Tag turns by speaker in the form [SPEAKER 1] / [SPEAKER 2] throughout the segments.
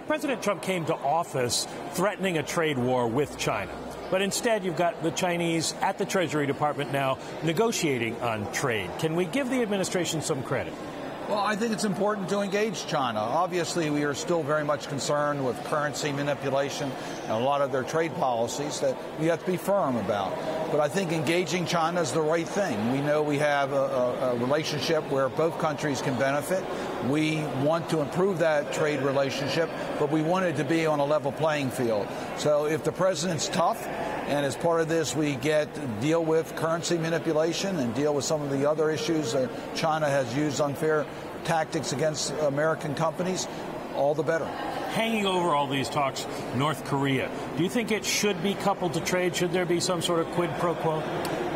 [SPEAKER 1] President Trump came to office threatening a trade war with China. But instead, you've got the Chinese at the Treasury Department now negotiating on trade. Can we give the administration some credit?
[SPEAKER 2] Well, I think it's important to engage China. Obviously, we are still very much concerned with currency manipulation and a lot of their trade policies that we have to be firm about. But I think engaging China is the right thing. We know we have a relationship where both countries can benefit. We want to improve that trade relationship, but we want it to be on a level playing field. So if the president's tough, and as part of this, we deal with currency manipulation and deal with some of the other issues that China has used unfair tactics against American companies, all the better.
[SPEAKER 1] Hanging over all these talks, North Korea. Do you think it should be coupled to trade? Should there be some sort of quid pro quo?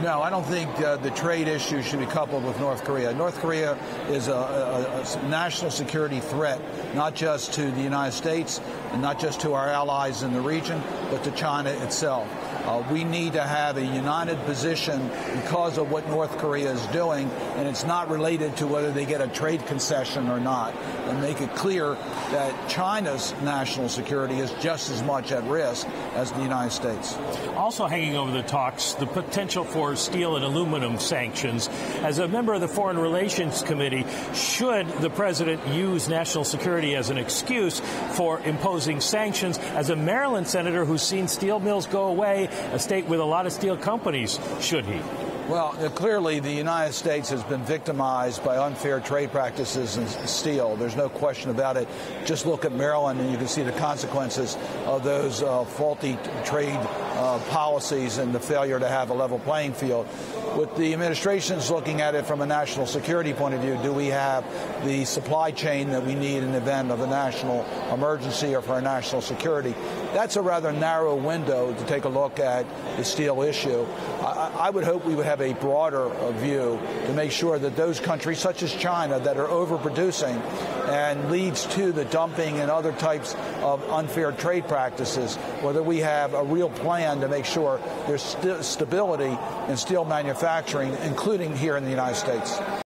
[SPEAKER 2] No, I don't think the trade issue should be coupled with North Korea. North Korea is a national security threat, not just to the United States and not just to our allies in the region, but to China itself. We need to have a united position because of what North Korea is doing, and it's not related to whether they get a trade concession or not, and make it clear that China's national security is just as much at risk as the United States.
[SPEAKER 1] Also hanging over the talks, the potential for steel and aluminum sanctions. As a member of the Foreign Relations Committee, should the president use national security as an excuse for imposing sanctions? As a Maryland senator who's seen steel mills go away, a state with a lot of steel companies, should he?
[SPEAKER 2] Well, clearly the United States has been victimized by unfair trade practices in steel. There's no question about it. Just look at Maryland and you can see the consequences of those faulty trade policies and the failure to have a level playing field. With the administration's looking at it from a national security point of view, do we have the supply chain that we need in the event of a national emergency or for our national security? That's a rather narrow window to take a look at the steel issue. I would hope we would have a broader view to make sure that those countries, such as China, that are overproducing and leads to the dumping and other types of unfair trade practices, whether we have a real plan to make sure there's stability in steel manufacturing, including here in the United States.